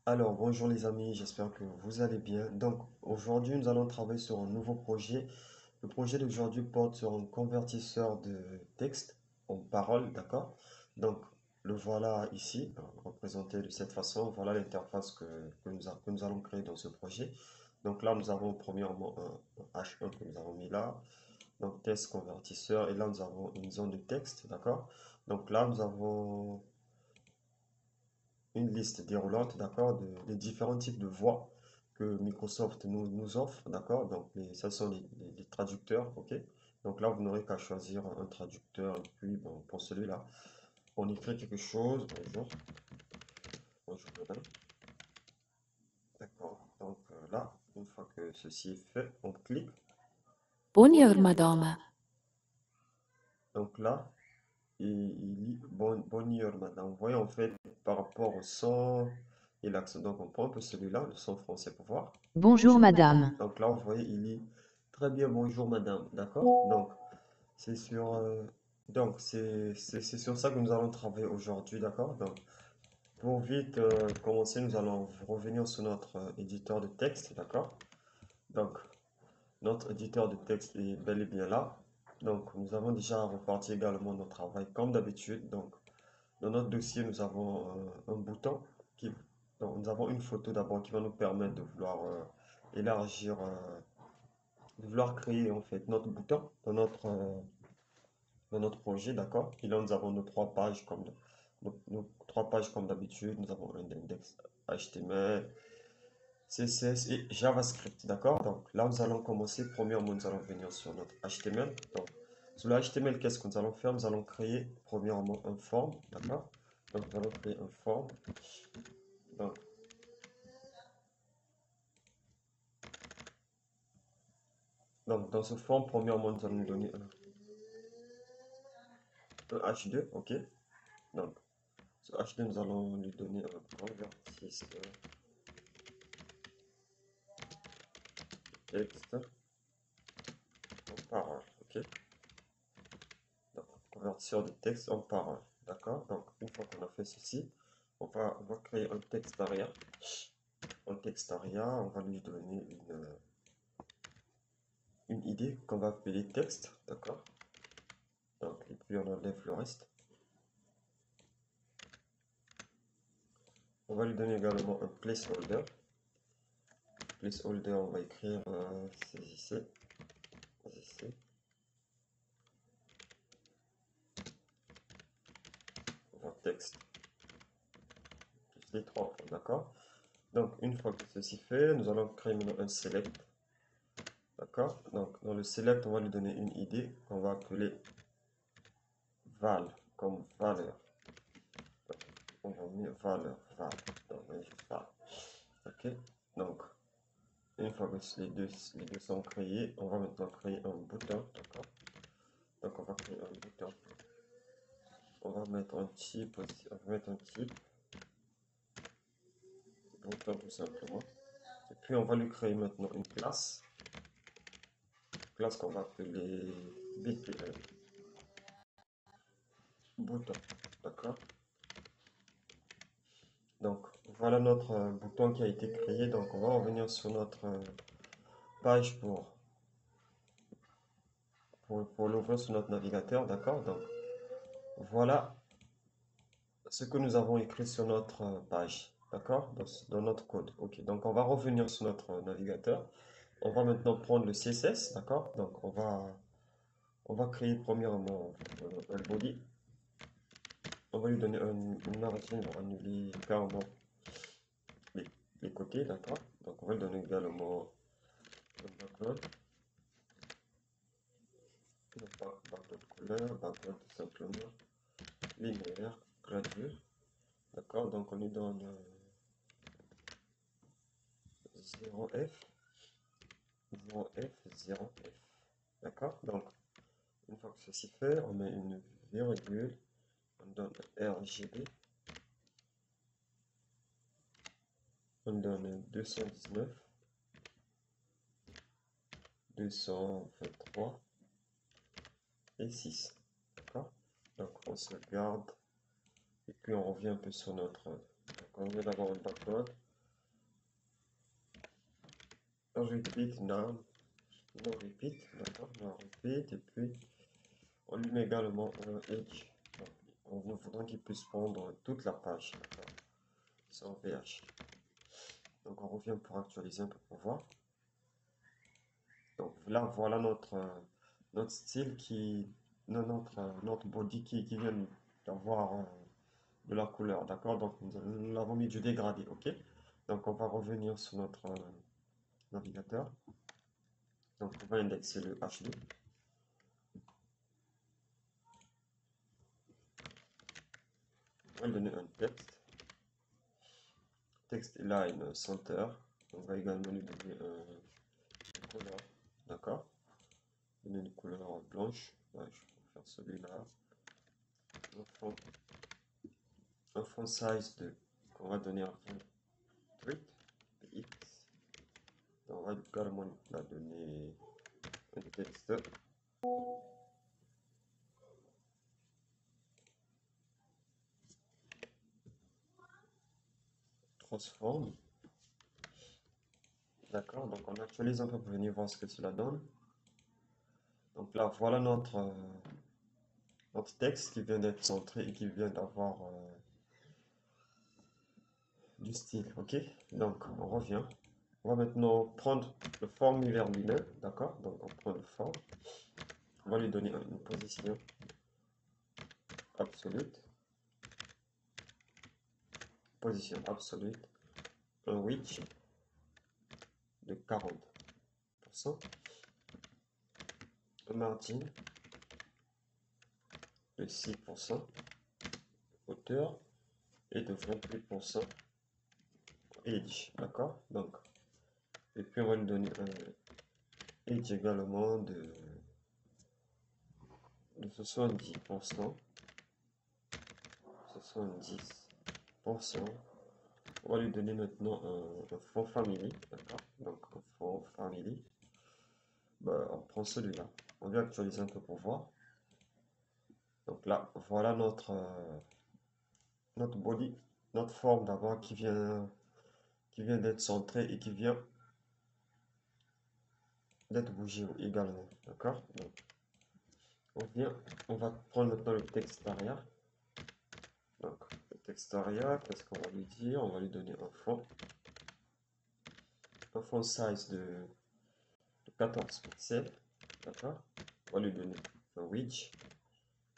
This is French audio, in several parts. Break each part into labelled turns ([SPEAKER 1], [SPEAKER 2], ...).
[SPEAKER 1] Alors, bonjour les amis, j'espère que vous allez bien. Donc, aujourd'hui, nous allons travailler sur un nouveau projet. Le projet d'aujourd'hui porte sur un convertisseur de texte en parole, d'accord? Donc, le voilà ici, représenté de cette façon. Voilà l'interface que nous allons créer dans ce projet. Donc là, nous avons premièrement un H1 que nous avons mis là. Donc, texte convertisseur. Et là, nous avons une zone de texte, d'accord? Donc là, nous avons une liste déroulante, d'accord, des différents types de voix que Microsoft nous offre, d'accord. Donc, ça sont les traducteurs, ok. Donc là, vous n'aurez qu'à choisir un traducteur. Et puis, bon, pour celui-là, on écrit quelque chose. Bonjour, bonjour madame. D'accord. Donc là, une fois que ceci est fait, on clique.
[SPEAKER 2] Bonjour madame.
[SPEAKER 1] Donc là, il lit bonne heure, madame. Vous voyez, en fait, par rapport au son et l'accent. Donc, on prend un peu celui-là, le son français pour voir.
[SPEAKER 2] Bonjour madame.
[SPEAKER 1] Donc là, vous voyez, il lit très bien, bonjour madame, d'accord? Donc, c'est sur, c'est sur ça que nous allons travailler aujourd'hui, d'accord? Donc, pour vite commencer, nous allons revenir sur notre éditeur de texte, d'accord? Donc, notre éditeur de texte est bel et bien là. Donc, nous avons déjà reparti également notre travail comme d'habitude. Donc, dans notre dossier, nous avons un bouton qui, donc, nous avons une photo d'abord qui va nous permettre de vouloir élargir de vouloir créer en fait notre bouton dans notre projet, d'accord? Et là, nous avons nos trois pages nos trois pages comme d'habitude. Nous avons un index HTML, CSS et JavaScript, d'accord? Donc là, nous allons commencer. Premièrement, nous allons venir sur notre HTML. Donc, sur le HTML, qu'est-ce que nous allons faire? Nous allons créer premièrement un form, d'accord? Donc, nous allons créer un form. Donc, dans ce form, premièrement, nous allons donner un H2, ok? Donc, ce H2, nous allons lui donner un convertisseur texte en parole, ok? Donc, convertisseur de texte en parole, d'accord? Donc, une fois qu'on a fait ceci, on va créer un texte aria. Un texte aria, on va lui donner une idée qu'on va appeler texte, d'accord? Donc, et puis on enlève le reste. On va lui donner également un placeholder. Placeholder, on va écrire CJC, CJC, texte, plus les trois points, d'accord? Donc, une fois que ceci fait, nous allons créer maintenant un select. D'accord? Donc, dans le select, on va lui donner une idée qu'on va appeler val, comme valeur. On va mettre valeur, val. Donc, on va juste val. Ok? Donc, une fois que les deux sont créés, on va maintenant créer un bouton. D'accord? Donc, on va créer un bouton. On va mettre un type aussi. On va mettre un type. Bouton tout simplement. Et puis, on va lui créer maintenant une classe. Classe qu'on va appeler BTL. Bouton. D'accord? Donc voilà notre bouton qui a été créé. Donc on va revenir sur notre page pour l'ouvrir sur notre navigateur. D'accord? Donc voilà ce que nous avons écrit sur notre page. D'accord? Dans notre code. Ok. Donc on va revenir sur notre navigateur. On va maintenant prendre le CSS. D'accord? Donc on va créer premièrement un body. On va lui donner une margin, on va annuler carrément les, les côtés. D'accord? Donc on va lui donner également un background. Background couleur, background tout simplement, linéaire, gradure. D'accord, donc on lui donne 0F, 0F, 0F. D'accord, donc une fois que ceci fait, on met une virgule, on donne RGB, on donne 219, 223 et 6. D'accord, donc on sauvegarde et puis on revient un peu sur notre. Donc on vient d'avoir un background. repeat now, no repeat, d'accord, no repeat, et puis on lui met également un edge. Donc, on voudrait qu'il puisse prendre toute la page, d'accord, sans VH. Donc on revient pour actualiser un peu pour voir. Donc là, voilà notre style notre body qui vient d'avoir de la couleur, d'accord? Donc nous l'avons mis du dégradé, ok? Donc on va revenir sur notre navigateur. Donc on va indexer le HD. On va lui donner un texte. Text line center. On va également lui donner une couleur, d'accord? Donner une couleur blanche. Ouais, je vais faire celui-là. Un font size de qu'on va donner un 28 px. On va également la donner un texte. Transform. D'accord, donc on actualise un peu pour venir voir ce que cela donne. Donc là, voilà notre texte qui vient d'être centré et qui vient d'avoir du style, ok? Donc on revient. On va maintenant prendre le formulaire lui-même, d'accord? Donc on prend le form. On va lui donner une position absolue. Position absolue. Un width de 40%. Un margin de 6%. Hauteur et de 28% edge, d'accord? Donc, et puis on va lui donner un edge également de 70%. 70%. On va lui donner maintenant un fond family, d'accord? Donc un fond family. Bah, on prend celui-là. On vient actualiser un peu pour voir. Donc là, voilà notre body, notre forme d'abord qui vient d'être centrée et qui vient d'être bougée également, d'accord? Donc on va prendre maintenant le texte arrière. Donc le texte arrière, qu'est-ce qu'on va lui dire? On va lui donner un font size de 14 pixels, d'accord? On va lui donner un width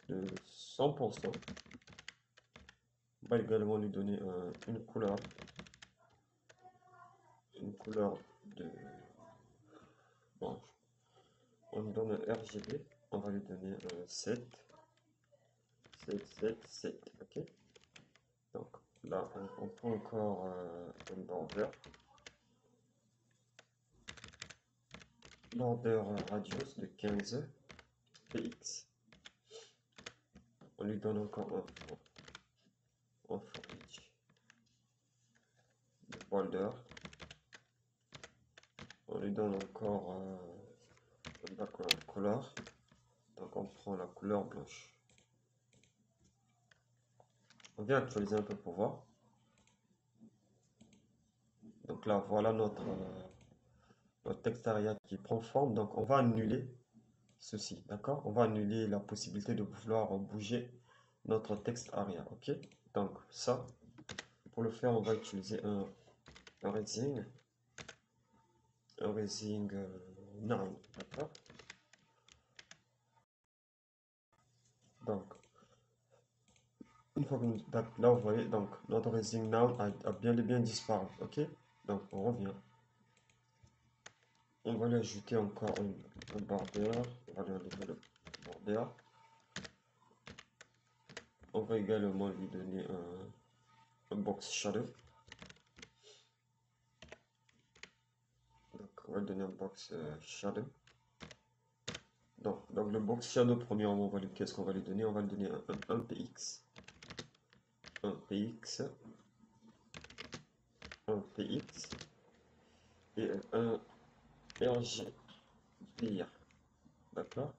[SPEAKER 1] de 100%. On va également lui donner une couleur de blanche. On lui donne un RGB, on va lui donner un 7, ok? Donc là, on prend encore un border radius de 15 px. On lui donne encore un fond de border. On lui donne encore un background color. Donc on prend la couleur blanche. On vient actualiser un peu pour voir. Donc là, voilà notre texte arrière qui prend forme. Donc on va annuler ceci, d'accord? On va annuler la possibilité de vouloir bouger notre texte arrière, ok? Donc ça, pour le faire, on va utiliser un Resin 9, d'accord? Donc, une fois que là, vous voyez, donc notre Resin 9 a bien et bien disparu, ok? Donc on revient. On va lui ajouter encore un border. On va lui enlever le border. On va également lui donner un box shadow. Donc on va lui donner un box shadow. Donc le box shadow, premièrement, qu'est-ce qu'on va lui donner? On va lui donner un px. Un px. Un px. Et un RGBA. D'accord?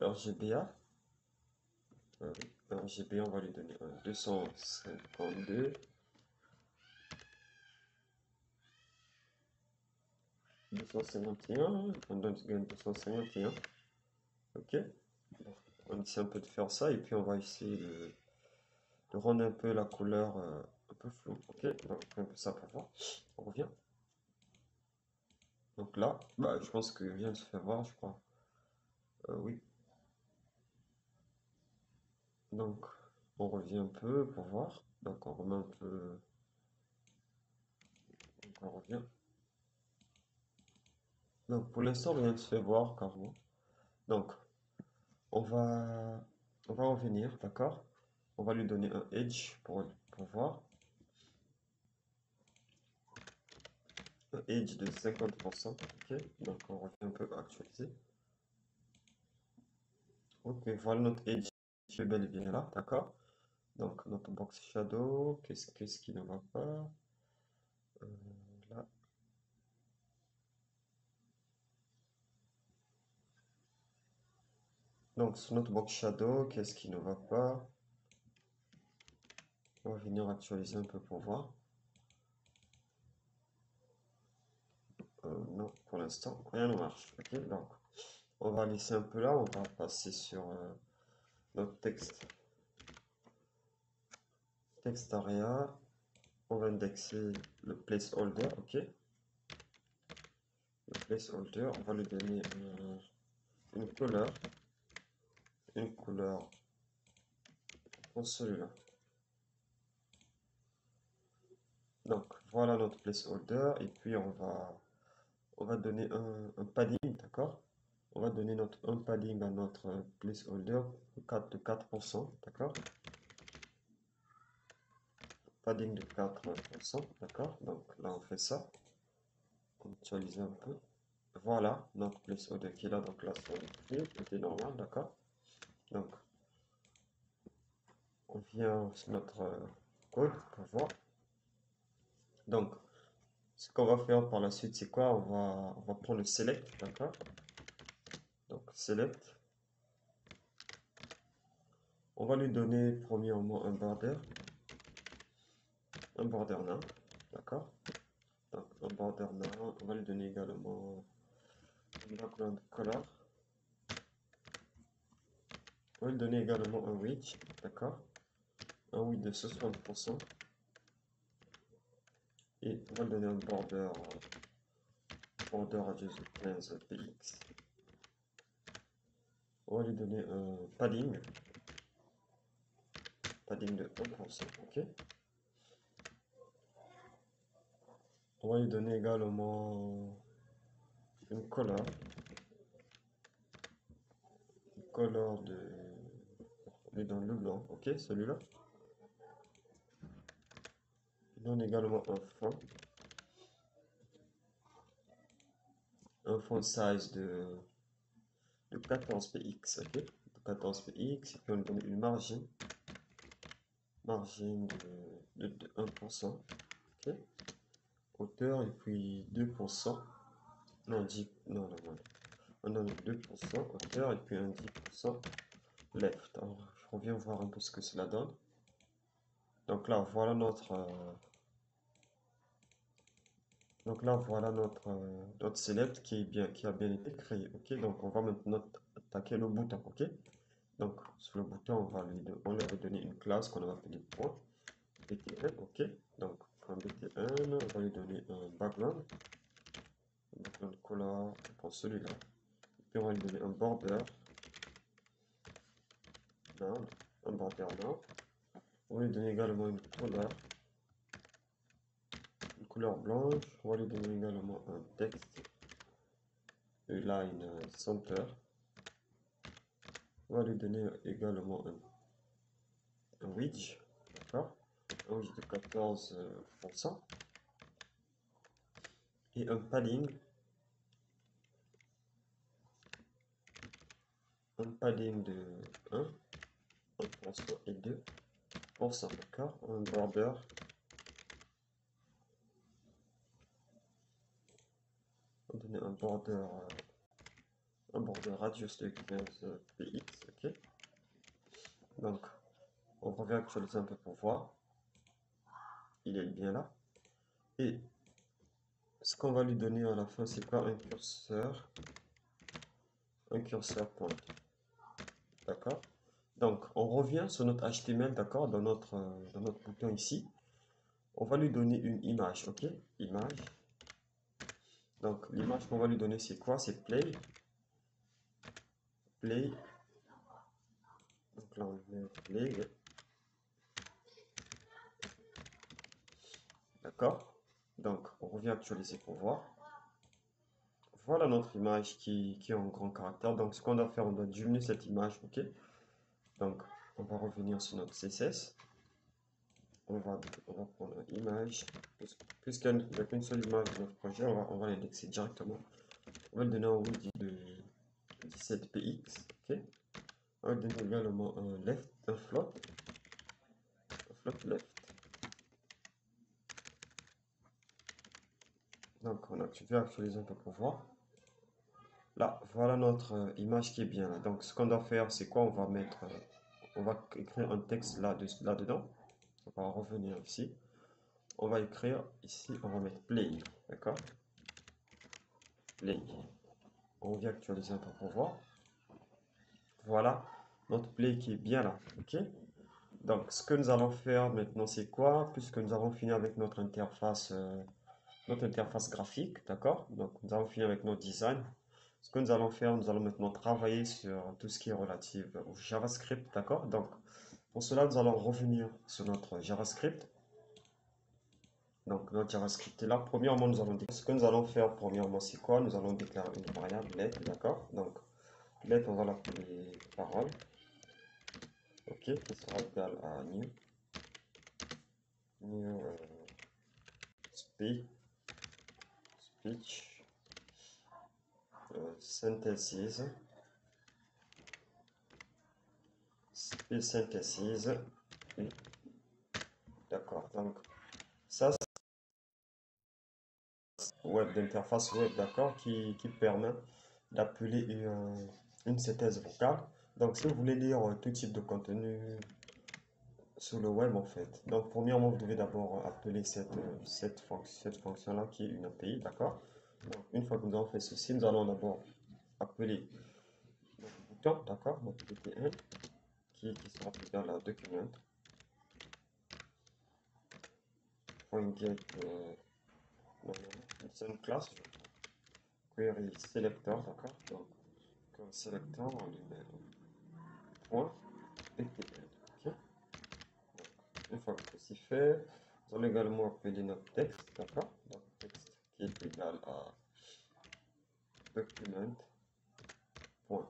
[SPEAKER 1] RGBA. RGB, on va lui donner un 252 251, on donne 251. Ok, donc, on essaie un peu de faire ça et puis on va essayer de rendre un peu la couleur un peu floue. Ok, donc un peu ça pour voir. On revient. Donc là, bah, je pense que vient de se faire voir, je crois. Oui. Donc on revient un peu pour voir. Donc on remet un peu. Donc on revient. Donc pour l'instant, rien ne se fait voir carrément. Donc on va on va revenir, d'accord? On va lui donner un edge pour voir. Un edge de 50%. Ok, donc on revient un peu actualiser. Ok, voilà notre edge qui est bel et bien là, d'accord? Donc notre box shadow, qu'est-ce qui ne va pas? Euh, Là. Donc sur notre box shadow, qu'est-ce qui ne va pas? On va venir actualiser un peu pour voir. Non, pour l'instant, rien ne marche. Ok, donc on va laisser un peu là, on va passer sur notre text area. On va indexer le placeholder, ok. Le placeholder, on va lui donner une couleur pour celui-là. Donc voilà notre placeholder et puis on va donner un padding, d'accord? On va donner un padding à notre placeholder de 4%, d'accord? Padding de 4%, d'accord? Donc là on fait ça, on actualise un peu. Voilà notre placeholder qui est là, donc là c'est normal, d'accord? Donc on vient sur notre code pour voir. Donc ce qu'on va faire par la suite, c'est quoi? On va prendre le select, d'accord? Donc select. On va lui donner premièrement un border name, d'accord? Donc un border name, on va lui donner également un background color. On va lui donner également un width, d'accord? Un width de 60%. Et on va lui donner un border radius de 15 px. On va lui donner un padding de 1%, ok? On va lui donner également une color de... On est dans le blanc, ok, celui-là. Il donne également un font size de 14 px, ok, de 14 px, et puis on lui donne une margin de 1%, ok, hauteur, et puis 2%, non, 10, non, non, non, on donne 2% hauteur, et puis un 10% left. Alors, je reviens voir un peu ce que cela donne. Donc là, voilà notre select qui a bien été créé. Ok, donc on va maintenant attaquer le bouton. Ok, donc sur le bouton, on lui va donner une classe qu'on va appeler point BT1. Ok, donc point BT1, on va lui donner un background color pour celui-là. Puis on va lui donner un border node, on va lui donner également une couleur blanche. On va lui donner également un texte, line center. On va lui donner également un widget, d'accord? Un widget de 14%. Et un padding de 1% et 2%, d'accord? Un border. On va donner un border radius de 15 px, ok? Donc, on revient actualiser un peu pour voir. Il est bien là. Et ce qu'on va lui donner à la fin, c'est quoi? Un curseur point. D'accord? Donc, on revient sur notre HTML, d'accord, dans notre bouton ici. On va lui donner une image, ok? Image. Donc, l'image qu'on va lui donner, c'est quoi? C'est play. Play. Donc là, on met play. D'accord? Donc, on revient actualiser pour voir. Voilà notre image qui est en grand caractère. Donc, ce qu'on doit faire, on doit diminuer cette image, ok? Donc, on va revenir sur notre CSS. On va prendre une image. Puisqu'il n'y a qu'une seule image de notre projet, on va l'indexer directement. On va le donner un width de 17px, ok? On va donner également un left, un float left. Donc, on a actualiser un peu pour voir. Là, voilà notre image qui est bien là. Donc, ce qu'on doit faire, c'est quoi? On va écrire un texte là-dedans. On va revenir ici. On va écrire ici, on va mettre play. D'accord? Play. On vient actualiser un peu pour voir. Voilà notre play qui est bien là. Ok? Donc, ce que nous allons faire maintenant, c'est quoi? Puisque nous avons fini avec notre interface graphique, d'accord? Donc, nous avons fini avec notre design. Ce que nous allons faire, nous allons maintenant travailler sur tout ce qui est relatif au JavaScript, d'accord? Donc, pour cela, nous allons revenir sur notre JavaScript. Donc, notre JavaScript est là. Premièrement, ce que nous allons faire, premièrement, c'est quoi? Nous allons déclarer une variable let, d'accord? Donc, let, on va l'appeler parole, ok, qui sera égal à new speech, synthesis, oui, d'accord. Donc, ça, web d'interface web, d'accord, qui permet d'appeler une synthèse vocale. Donc, si vous voulez lire tout type de contenu sur le web, en fait, donc premièrement, vous devez d'abord appeler cette fonction-là qui est une API, d'accord. Donc, une fois que nous avons fait ceci, nous allons d'abord appeler notre bouton, d'accord, notre btn qui sera égal à document .get c'est une classe query selector, d'accord. Donc query selector, on lui met point btn, ok. Une fois que ceci fait, nous allons également appeler notre texte, d'accord. Donc texte qui est égal à document point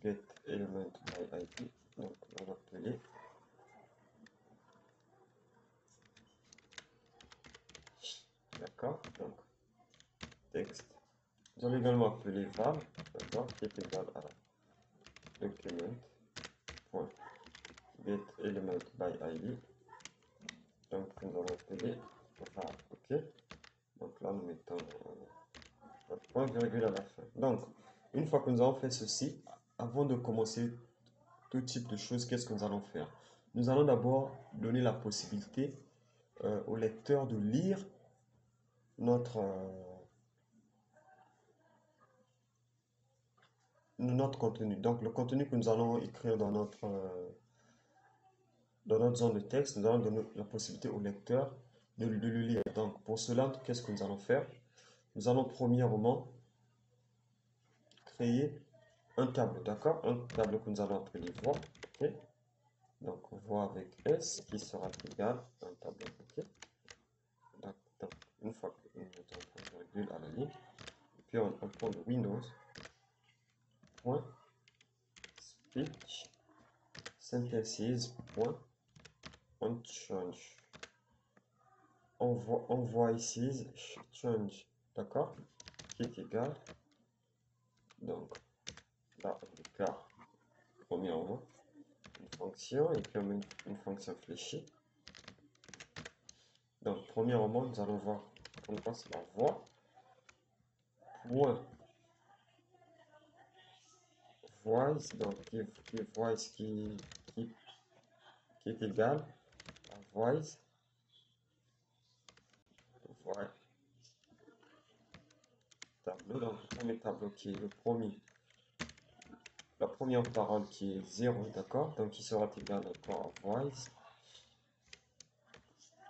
[SPEAKER 1] get element by id. Donc on va appeler d'accord. Donc texte. Nous allons également appeler val, d'accord, qui est égal à document point get element by id. Donc nous allons appeler val, ok. Donc là nous mettons un point virgule à la fin. Donc une fois que nous avons fait ceci, avant de commencer tout type de choses, qu'est-ce que nous allons faire? Nous allons d'abord donner la possibilité au lecteur de lire notre contenu. Donc le contenu que nous allons écrire dans notre zone de texte, nous allons donner la possibilité au lecteur de le lire. Donc pour cela, qu'est-ce que nous allons faire? Nous allons premièrement créer un tableau, d'accord? Un tableau que nous allons appeler voix, ok? Donc voix avec S qui sera égal à un tableau, ok? Donc, une fois que nous mettons un point virgule à la ligne, puis on prend le Windows, point, speech, synthesis, point, on change. On voit ici change, d'accord, qui est égal, donc là on déclare premièrement une fonction et puis on met une fonction fléchée. Donc premièrement nous allons voir on passe la voix point voice, donc voice qui est égal à voice Donc, le premier tableau qui est le premier, la première parole qui est 0, d'accord? Donc, qui sera égal encore à voice,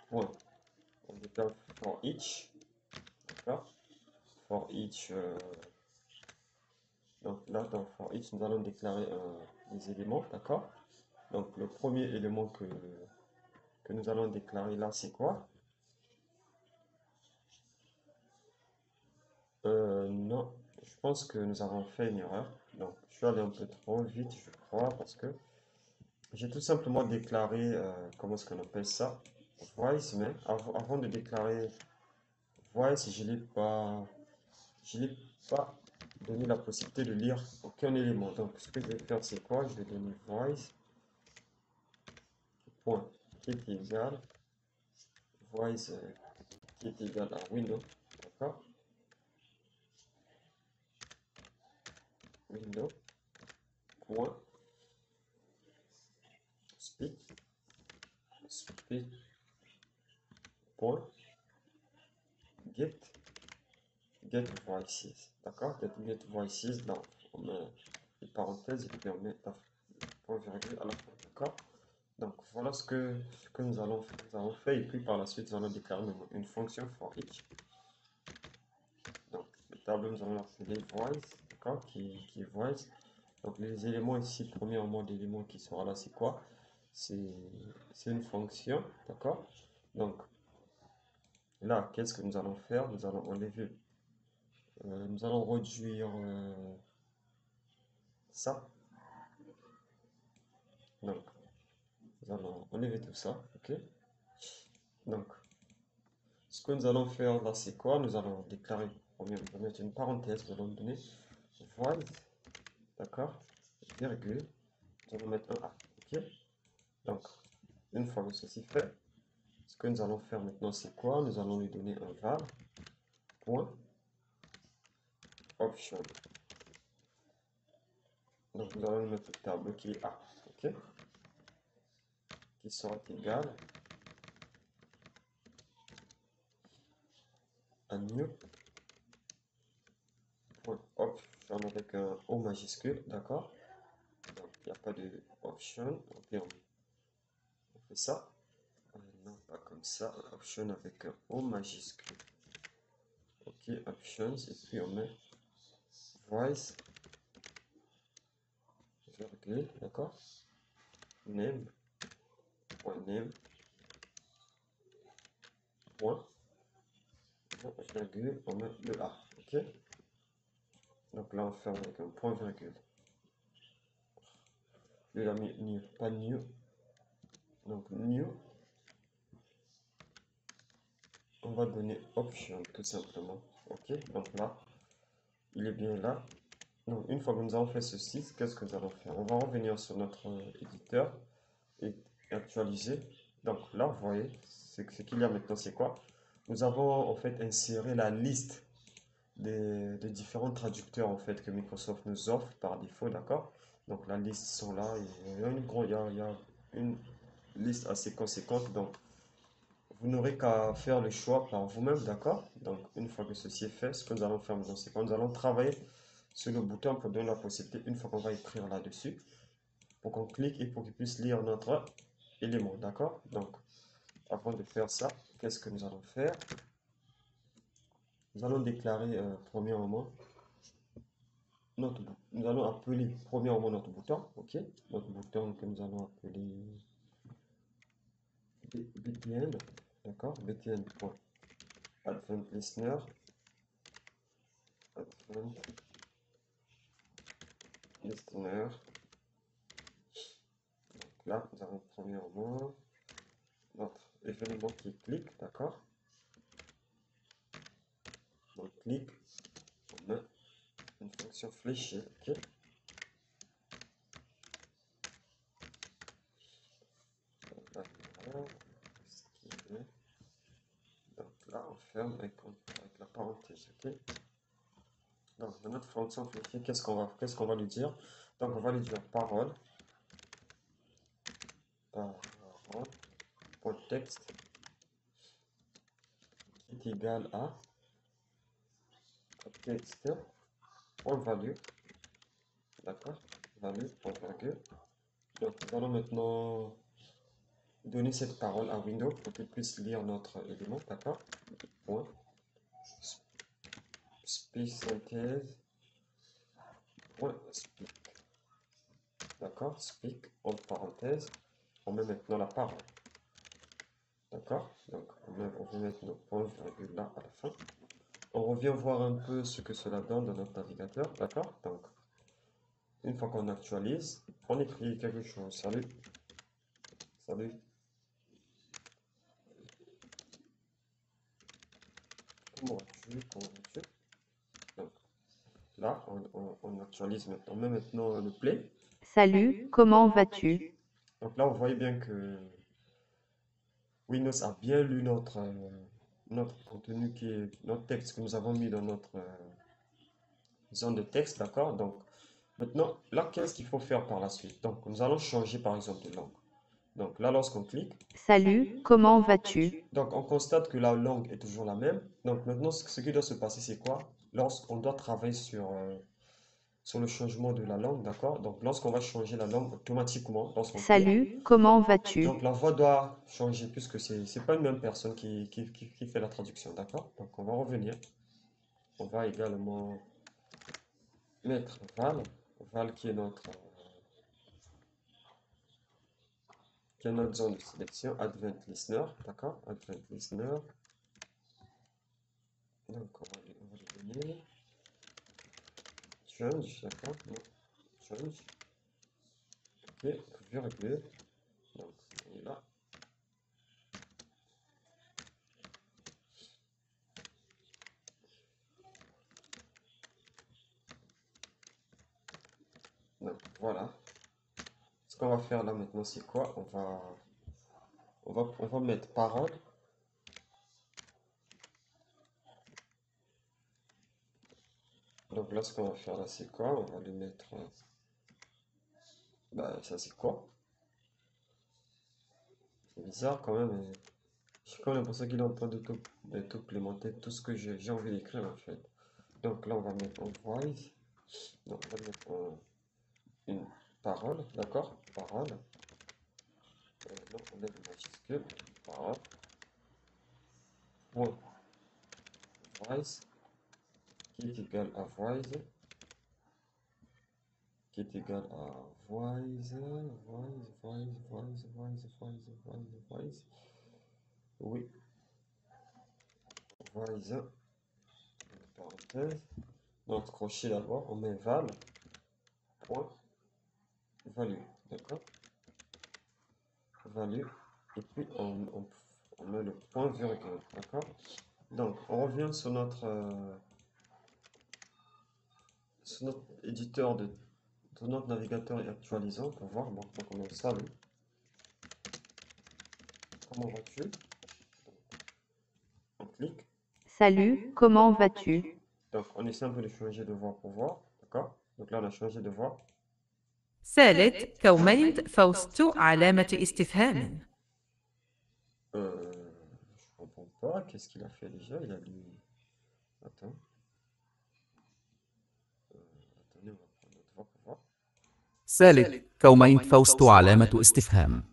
[SPEAKER 1] point. On déclare for each, d'accord? For each, donc là, dans for each, nous allons déclarer des éléments, d'accord? Donc, le premier élément que nous allons déclarer là, c'est quoi? Non, je pense que nous avons fait une erreur. Donc, je suis allé un peu trop vite, je crois, parce que j'ai tout simplement déclaré, comment est-ce qu'on appelle ça? Voice, mais avant de déclarer voice, je l'ai pas donné la possibilité de lire aucun élément. Donc, ce que je vais faire, c'est quoi? Je vais donner voice, point, qui est égal, voice, qui est égal à window, d'accord? Window, point, speak, speak, point, get, get voices, d'accord? Get voices, là, on met les parenthèses et puis on met un point virgule à la fin, d'accord? Donc voilà ce que nous avons fait, et puis par la suite nous allons déclarer une fonction for each. Donc le tableau nous allons l'appeler voice, d'accord, qui est voice. Donc les éléments ici, premièrement l'élément qui sera là, c'est quoi? C'est une fonction, d'accord? Donc là, qu'est-ce que nous allons faire? Nous allons enlever, nous allons réduire ça. Donc nous allons enlever tout ça, ok? Donc ce que nous allons faire là, c'est quoi? Nous allons déclarer, on va mettre une parenthèse, nous allons donner void, d'accord, virgule, nous allons mettre un A, ok? Donc, une fois que ceci fait, ce que nous allons faire maintenant, c'est quoi? Nous allons lui donner un var, point, option. Donc, nous allons lui mettre le tableau qui est A, ok? Qui sera égal à new, point, option avec un O majuscule, d'accord? Donc, il n'y a pas de option, donc on fait ça. Non, pas comme ça. Option avec un O majuscule. Ok, options. Et puis on met voice, virgule, d'accord? Name, point name, point, virgule, on met le A. Ok? Donc là on ferme avec un point virgule. Il a mis new, pas new. Donc new, on va donner option tout simplement. Ok? Donc là, il est bien là. Donc une fois que nous avons fait ceci, qu'est-ce que nous allons faire? On va revenir sur notre éditeur et actualiser. Donc là, vous voyez, ce qu'il y a maintenant, c'est quoi? Nous avons en fait inséré la liste des différents traducteurs en fait que Microsoft nous offre par défaut, d'accord? Donc la liste sont là, il y a une liste assez conséquente, donc vous n'aurez qu'à faire le choix par vous-même, d'accord? Donc une fois que ceci est fait, ce que nous allons faire maintenant, c'est que nous allons travailler sur le bouton pour donner la possibilité, une fois qu'on va écrire là-dessus, pour qu'on clique et pour qu'il puisse lire notre élément, d'accord? Donc avant de faire ça, qu'est-ce que nous allons faire? Nous allons déclarer premièrement nous allons appeler premièrement notre bouton, ok? Notre bouton que nous allons appeler btn, d'accord? btn.adventListener, adventListener. Donc là, nous avons premièrement notre événement qui clique, d'accord? Donc clique, on met une fonction fléchée, ok? Là, voilà, ce qui est. Donc là, on ferme avec la parenthèse, ok? Donc, dans notre fonction fléchée, qu'est-ce qu'on va lui dire? Donc, on va lui dire parole, pour texte qui est égal à txt, point value, d'accord, value, point virgule. Donc, nous allons maintenant donner cette parole à Windows pour qu'il puisse lire notre élément, d'accord, point, speak synthèse, point, speak, d'accord, speak, entre parenthèses, on met maintenant la parole, d'accord, donc on va mettre nos points virgule là à la fin. On revient voir un peu ce que cela donne dans notre navigateur, d'accord? Donc, une fois qu'on actualise, on écrit quelque chose. Salut, salut. Comment vas-tu? Comment vas-tu? Donc, là, on actualise maintenant. On met maintenant le play.
[SPEAKER 2] Salut, comment vas-tu?
[SPEAKER 1] Donc là, vous voyez bien que Windows a bien lu notre contenu notre texte que nous avons mis dans notre zone de texte, d'accord? Donc, maintenant, là, qu'est-ce qu'il faut faire par la suite? Donc, nous allons changer par exemple de langue. Donc là, lorsqu'on clique,
[SPEAKER 2] Salut, comment vas-tu?
[SPEAKER 1] donc on constate que la langue est toujours la même. Donc maintenant, ce qui doit se passer, c'est quoi? Lorsqu'on doit travailler sur le changement de la langue, d'accord? Donc lorsqu'on va changer la langue automatiquement, lorsqu'on clique,
[SPEAKER 2] Salut, comment vas-tu?
[SPEAKER 1] donc la voix doit changer puisque c'est pas une même personne qui fait la traduction, d'accord? Donc on va revenir. On va également mettre Val qui est notre zone de sélection, Advent Listener, d'accord? Advent Listener. Donc on va le donner. Change, d'accord? Non, change. Ok, virgule. Donc on est là. Donc voilà. Ce qu'on va faire là maintenant, c'est quoi? On va mettre parole. Donc là, ce qu'on va faire là, c'est quoi? On va lui mettre. Bah, ça, c'est quoi? C'est bizarre quand même. Mais j'ai quand même l'impression qu'il est en train de tout implémenter tout ce que j'ai envie d'écrire en fait. Donc là, on va mettre en voice. Donc on va mettre une parole, d'accord? Parole. Donc on met le majuscule. Parole. Point. Voice. Qui est égal à voice. Qui est égal à voice. Voice. Oui. Voice. Parenthèse. Donc crochet d'abord, on met val. Point. Value. D'accord? Value. Et puis on met le point virgule. D'accord? Donc on revient sur notre éditeur de notre navigateur et actualisant pour voir. Bon, donc on met salut. Comment vas-tu? On clique.
[SPEAKER 2] Salut, comment vas-tu?
[SPEAKER 1] Donc on essaie un peu de changer de voix pour voir. D'accord? Donc là on a changé de voix.
[SPEAKER 3] ثالث كومنت فوزت علامة استفهام.
[SPEAKER 1] Je comprends pas. Qu'est-ce qu'il a fait déjà? Il a lu. Attends. Attendez, on va prendre notre voix pour voir.
[SPEAKER 4] ثالث كومنت فوزت علامة استفهام.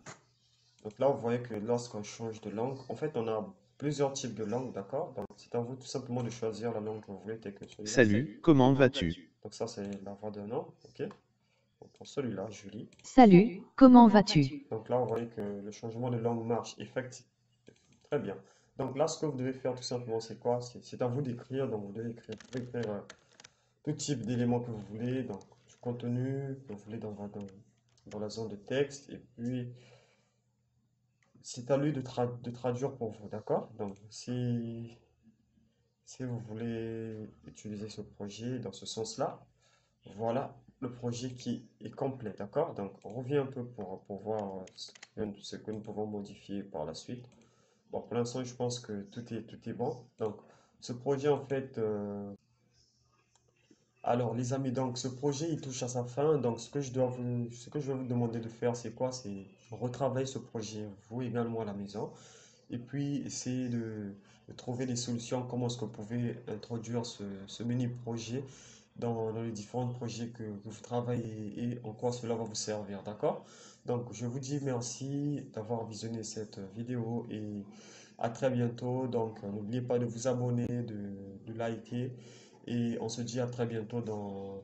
[SPEAKER 1] Donc là, vous voyez que lorsqu'on change de langue, en fait, on a plusieurs types de langues, d'accord? Donc c'est à vous tout simplement de choisir la langue que vous voulez, telle que celui-là.
[SPEAKER 5] Salut, comment vas-tu?
[SPEAKER 1] Donc ça, c'est la voix d'un homme, ok? On prend celui-là, Julie.
[SPEAKER 2] Salut, comment vas-tu?
[SPEAKER 1] Donc là, vous voyez que le changement de langue marche effectivement. Très bien. Donc là, ce que vous devez faire tout simplement, c'est quoi? C'est à vous d'écrire. Donc vous devez écrire, vous pouvez écrire tout type d'éléments que vous voulez, donc du contenu que vous voulez dans la zone de texte. Et puis, c'est à lui de traduire pour vous, d'accord? Donc si vous voulez utiliser ce projet dans ce sens-là, voilà le projet qui est complet, d'accord? Donc on revient un peu pour voir ce que nous pouvons modifier par la suite. Bon, pour l'instant, je pense que tout est bon. Donc, ce projet, en fait, alors, les amis, donc, ce projet, il touche à sa fin. Donc, ce que je vais vous demander de faire, c'est quoi? C'est retravailler ce projet, vous également à la maison. Et puis, essayer de trouver des solutions, comment est-ce que vous pouvez introduire ce mini projet dans les différents projets que vous travaillez et en quoi cela va vous servir, d'accord? Donc, je vous dis merci d'avoir visionné cette vidéo et à très bientôt. Donc, n'oubliez pas de vous abonner, de liker et on se dit à très bientôt dans